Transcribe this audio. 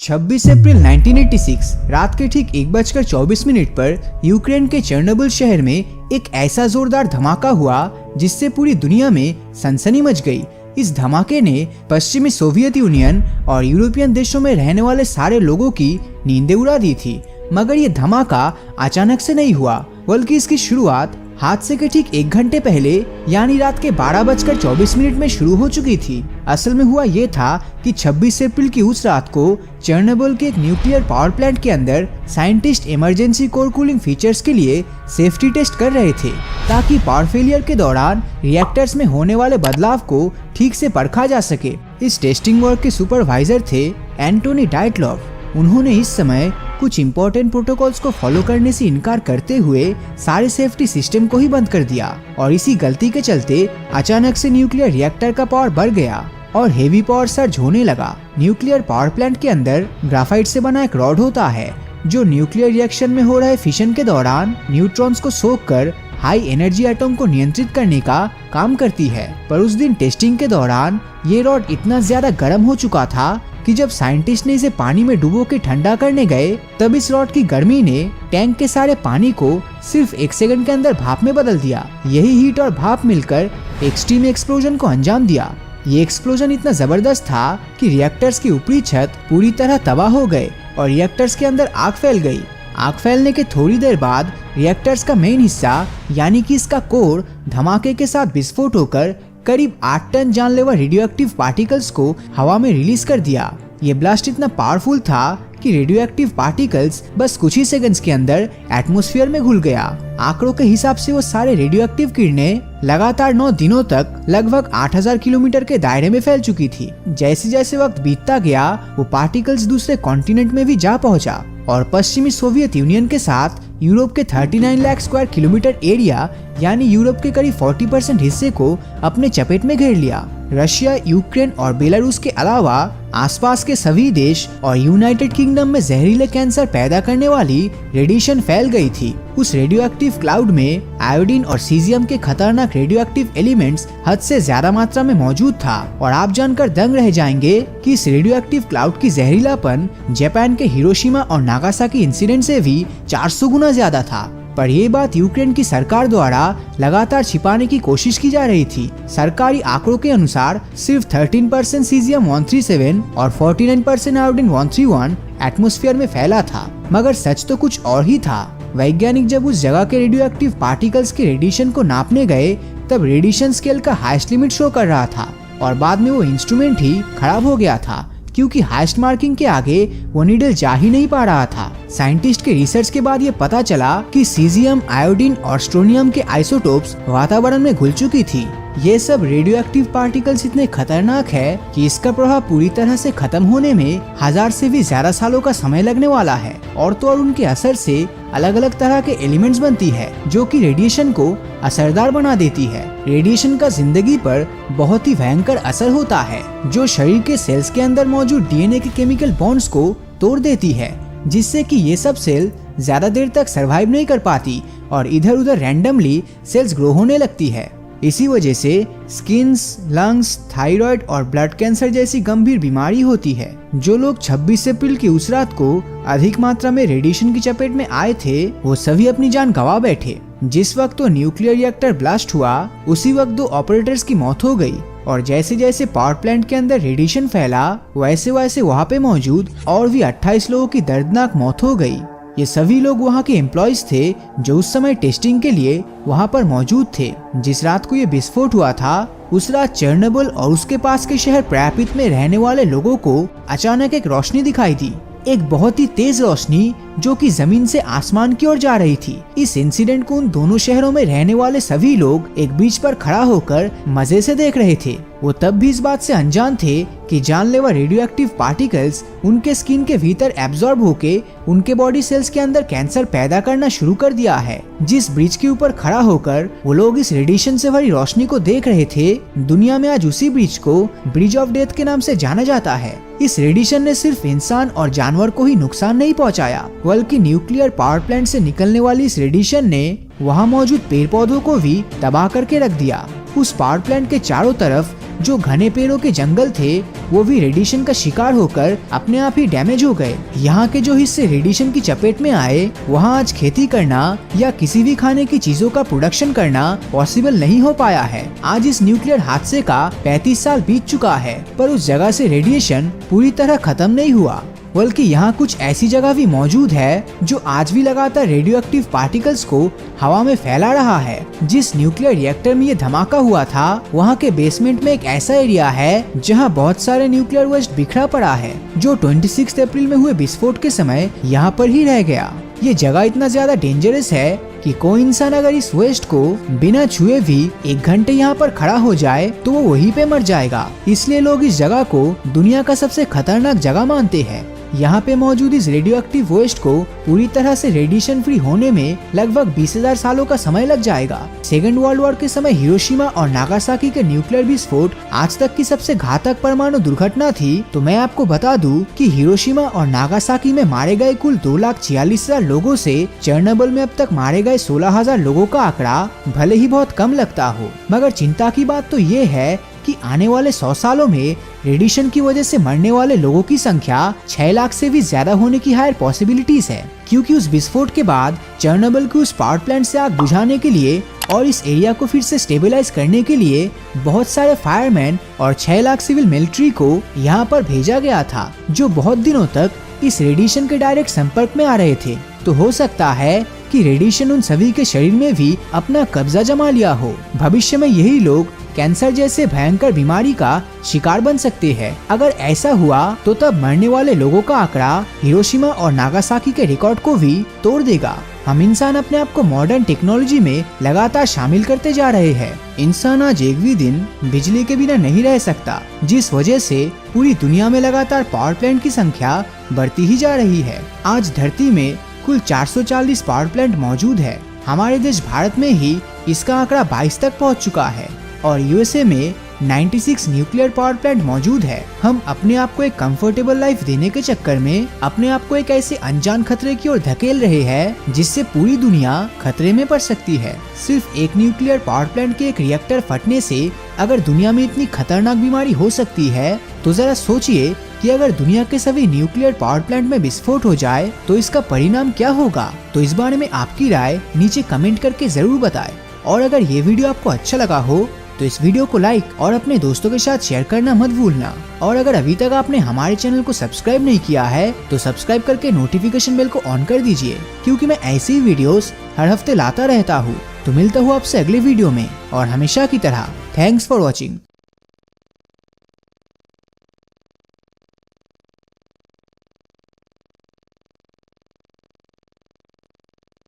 26 अप्रैल 1986 रात के ठीक 1:24 पर यूक्रेन के चेर्नोबिल शहर में एक ऐसा जोरदार धमाका हुआ जिससे पूरी दुनिया में सनसनी मच गई। इस धमाके ने पश्चिमी सोवियत यूनियन और यूरोपियन देशों में रहने वाले सारे लोगों की नींदें उड़ा दी थी। मगर ये धमाका अचानक से नहीं हुआ, बल्कि इसकी शुरुआत हादसे के ठीक 1 घंटे पहले यानी रात के 12:24 में शुरू हो चुकी थी। असल में हुआ ये था कि 26 अप्रैल की उस रात को चेर्नोबिल के एक न्यूक्लियर पावर प्लांट के अंदर scientist emergency core cooling features के लिए सेफ्टी टेस्ट कर रहे थे, ताकि पावर फेलियर के दौरान रिएक्टर्स में होने वाले बदलाव को ठीक से परखा जा सके। इस टेस्टिंग वर्क के सुपरवाइजर थे एंटोनी डाइटलॉव। उन्होंने इस समय कुछ इम्पोर्टेंट प्रोटोकॉल्स को फॉलो करने से इनकार करते हुए सारे सेफ्टी सिस्टम को ही बंद कर दिया, और इसी गलती के चलते अचानक से न्यूक्लियर रिएक्टर का पावर बढ़ गया और हेवी पावर सर्ज होने लगा। न्यूक्लियर पावर प्लांट के अंदर ग्राफाइट से बना एक रॉड होता है जो न्यूक्लियर रिएक्शन में हो रहे फिशन के दौरान न्यूट्रॉन्स को सोख कर हाई एनर्जी एटम को नियंत्रित करने का काम करती है। पर उस दिन टेस्टिंग के दौरान ये रॉड इतना ज्यादा गर्म हो चुका था कि जब साइंटिस्ट ने इसे पानी में डुबो के ठंडा करने गए, तब इस रॉड की गर्मी ने टैंक के सारे पानी को सिर्फ 1 सेकंड के अंदर भाप में बदल दिया। यही हीट और भाप मिलकर एक्सट्रीम एक्सप्लोजन को अंजाम दिया। ये एक्सप्लोजन इतना जबरदस्त था कि रिएक्टर्स की ऊपरी छत पूरी तरह तबाह हो गए और रिएक्टर्स के अंदर आग फैल गई। आग फैलने के थोड़ी देर बाद रिएक्टर्स का मेन हिस्सा यानी कि इसका कोर धमाके के साथ विस्फोट होकर करीब 8 टन जानलेवा रेडियो एक्टिव पार्टिकल्स को हवा में रिलीज कर दिया। ये ब्लास्ट इतना पावरफुल था कि रेडियो एक्टिव पार्टिकल्स बस कुछ ही सेकंड्स के अंदर एटमॉस्फेयर में घुल गया। आंकड़ों के हिसाब से वो सारे रेडियो एक्टिव किरणें लगातार 9 दिनों तक लगभग 8000 किलोमीटर के दायरे में फैल चुकी थी। जैसे जैसे वक्त बीतता गया, वो पार्टिकल्स दूसरे कॉन्टिनेंट में भी जा पहुंचा और पश्चिमी सोवियत यूनियन के साथ यूरोप के 39 लाख स्क्वायर किलोमीटर एरिया यानी यूरोप के करीब 40% हिस्से को अपने चपेट में घेर लिया। रशिया, यूक्रेन और बेलारूस के अलावा आसपास के सभी देश और यूनाइटेड किंगडम में जहरीले कैंसर पैदा करने वाली रेडिएशन फैल गई थी। उस रेडियो एक्टिव क्लाउड में आयोडीन और सीजियम के खतरनाक रेडियो एक्टिव एलिमेंट्स हद से ज्यादा मात्रा में मौजूद था, और आप जानकर दंग रह जाएंगे कि इस रेडियो एक्टिव क्लाउड की जहरीलापन जापान के हिरोशिमा और नागासाकी इंसिडेंट से भी 400 गुना ज्यादा था। पर ये बात यूक्रेन की सरकार द्वारा लगातार छिपाने की कोशिश की जा रही थी। सरकारी आंकड़ों के अनुसार सिर्फ 13% सीजियम 137 और 49% आयोडीन 131 एटमॉस्फेयर में फैला था, मगर सच तो कुछ और ही था। वैज्ञानिक जब उस जगह के रेडियो एक्टिव पार्टिकल्स के रेडिएशन को नापने गए, तब रेडिएशन स्केल का हाईएस्ट लिमिट शो कर रहा था और बाद में वो इंस्ट्रूमेंट ही खराब हो गया था, क्योंकि हाईएस्ट मार्किंग के आगे वो नीडल जा ही नहीं पा रहा था। साइंटिस्ट के रिसर्च के बाद ये पता चला कि सीजियम, आयोडीन और स्ट्रोनियम के आइसोटोप्स वातावरण में घुल चुकी थी। ये सब रेडियो एक्टिव पार्टिकल्स इतने खतरनाक है कि इसका प्रभाव पूरी तरह से खत्म होने में 1000 से भी ज्यादा सालों का समय लगने वाला है। और तो और उनके असर से अलग अलग तरह के एलिमेंट्स बनती है जो कि रेडिएशन को असरदार बना देती है। रेडिएशन का जिंदगी पर बहुत ही भयंकर असर होता है, जो शरीर के सेल्स के अंदर मौजूद डीएनए के केमिकल बॉन्ड्स को तोड़ देती है, जिससे कि ये सब सेल ज्यादा देर तक सरवाइव नहीं कर पाती और इधर उधर रैंडमली सेल्स ग्रो होने लगती है। इसी वजह से स्किन्स, लंग्स, थायराइड और ब्लड कैंसर जैसी गंभीर बीमारी होती है। जो लोग 26 अप्रैल की उस रात को अधिक मात्रा में रेडिएशन की चपेट में आए थे, वो सभी अपनी जान गंवा बैठे। जिस वक्त तो न्यूक्लियर रिएक्टर ब्लास्ट हुआ, उसी वक्त 2 ऑपरेटर्स की मौत हो गई, और जैसे जैसे पावर प्लांट के अंदर रेडिएशन फैला, वैसे वैसे वहाँ पे मौजूद और भी 28 लोगों की दर्दनाक मौत हो गई। ये सभी लोग वहाँ के एम्प्लॉयज थे जो उस समय टेस्टिंग के लिए वहाँ पर मौजूद थे। जिस रात को ये विस्फोट हुआ था, उस रात चेर्नोबिल और उसके पास के शहर प्रायपित में रहने वाले लोगों को अचानक एक रोशनी दिखाई दी, एक बहुत ही तेज रोशनी जो कि जमीन से आसमान की ओर जा रही थी। इस इंसिडेंट को उन दोनों शहरों में रहने वाले सभी लोग एक ब्रिज पर खड़ा होकर मजे से देख रहे थे। वो तब भी इस बात से अनजान थे कि जानलेवा रेडियो एक्टिव पार्टिकल्स उनके स्किन के भीतर एब्जॉर्ब होके उनके बॉडी सेल्स के अंदर कैंसर पैदा करना शुरू कर दिया है। जिस ब्रिज के ऊपर खड़ा होकर वो लोग इस रेडिएशन से भरी रोशनी को देख रहे थे, दुनिया में आज उसी ब्रिज को ब्रिज ऑफ डेथ के नाम से जाना जाता है। इस रेडिएशन ने सिर्फ इंसान और जानवर को ही नुकसान नहीं पहुंचाया, बल्कि न्यूक्लियर पावर प्लांट से निकलने वाली इस रेडिएशन ने वहाँ मौजूद पेड़ पौधों को भी तबाह करके रख दिया। उस पावर प्लांट के चारों तरफ जो घने पेड़ों के जंगल थे वो भी रेडिएशन का शिकार होकर अपने आप ही डैमेज हो गए। यहाँ के जो हिस्से रेडिएशन की चपेट में आए वहाँ आज खेती करना या किसी भी खाने की चीजों का प्रोडक्शन करना पॉसिबल नहीं हो पाया है। आज इस न्यूक्लियर हादसे का 35 साल बीत चुका है, पर उस जगह से रेडिएशन पूरी तरह खत्म नहीं हुआ, बल्कि यहाँ कुछ ऐसी जगह भी मौजूद है जो आज भी लगातार रेडियो एक्टिव पार्टिकल्स को हवा में फैला रहा है। जिस न्यूक्लियर रिएक्टर में ये धमाका हुआ था वहाँ के बेसमेंट में एक ऐसा एरिया है जहाँ बहुत सारे न्यूक्लियर वेस्ट बिखरा पड़ा है, जो 26 अप्रैल में हुए विस्फोट के समय यहाँ पर ही रह गया। ये जगह इतना ज्यादा डेंजरस है कि कोई इंसान अगर इस वेस्ट को बिना छुए भी 1 घंटे यहाँ पर खड़ा हो जाए तो वो वहीं पे मर जाएगा। इसलिए लोग इस जगह को दुनिया का सबसे खतरनाक जगह मानते हैं। यहाँ पे मौजूद इस रेडियो एक्टिव वेस्ट को पूरी तरह से रेडिएशन फ्री होने में लगभग 20,000 सालों का समय लग जाएगा। सेकेंड वर्ल्ड वॉर के समय हिरोशिमा और नागासाकी के न्यूक्लियर विस्फोट आज तक की सबसे घातक परमाणु दुर्घटना थी। तो मैं आपको बता दूं कि हिरोशिमा और नागासाकी में मारे गए कुल 2,46,000 लोगों से चेरनोबिल में अब तक मारे गए 16,000 लोगों का आंकड़ा भले ही बहुत कम लगता हो, मगर चिंता की बात तो ये है कि आने वाले 100 सालों में रेडिएशन की वजह से मरने वाले लोगों की संख्या 6 लाख से भी ज्यादा होने की हायर पॉसिबिलिटीज है, क्योंकि उस विस्फोट के बाद चेरनोबिल के उस पावर प्लांट से आग बुझाने के लिए और इस एरिया को फिर से स्टेबलाइज करने के लिए बहुत सारे फायरमैन और 6 लाख सिविल मिलिट्री को यहाँ पर भेजा गया था, जो बहुत दिनों तक इस रेडिएशन के डायरेक्ट संपर्क में आ रहे थे। तो हो सकता है कि रेडिएशन उन सभी के शरीर में भी अपना कब्जा जमा लिया हो। भविष्य में यही लोग कैंसर जैसे भयंकर बीमारी का शिकार बन सकते हैं। अगर ऐसा हुआ तो तब मरने वाले लोगों का आंकड़ा हिरोशिमा और नागासाकी के रिकॉर्ड को भी तोड़ देगा। हम इंसान अपने आप को मॉडर्न टेक्नोलॉजी में लगातार शामिल करते जा रहे हैं। इंसान आज एक भी दिन बिजली के बिना नहीं रह सकता, जिस वजह से पूरी दुनिया में लगातार पावर प्लांट की संख्या बढ़ती ही जा रही है। आज धरती में कुल 440 पावर प्लांट मौजूद है। हमारे देश भारत में ही इसका आंकड़ा 22 तक पहुंच चुका है और यूएसए में 96 न्यूक्लियर पावर प्लांट मौजूद है। हम अपने आप को एक कंफर्टेबल लाइफ देने के चक्कर में अपने आप को एक ऐसे अनजान खतरे की ओर धकेल रहे हैं जिससे पूरी दुनिया खतरे में पड़ सकती है। सिर्फ एक न्यूक्लियर पावर प्लांट के एक रिएक्टर फटने से अगर दुनिया में इतनी खतरनाक बीमारी हो सकती है, तो जरा सोचिए कि अगर दुनिया के सभी न्यूक्लियर पावर प्लांट में विस्फोट हो जाए तो इसका परिणाम क्या होगा। तो इस बारे में आपकी राय नीचे कमेंट करके जरूर बताएं। और अगर ये वीडियो आपको अच्छा लगा हो तो इस वीडियो को लाइक और अपने दोस्तों के साथ शेयर करना मत भूलना। और अगर अभी तक आपने हमारे चैनल को सब्सक्राइब नहीं किया है तो सब्सक्राइब करके नोटिफिकेशन बेल को ऑन कर दीजिए, क्योंकि मैं ऐसी ही वीडियोस हर हफ्ते लाता रहता हूँ। तो मिलता हूँ आपसे अगले वीडियो में, और हमेशा की तरह थैंक्स फॉर वॉचिंग।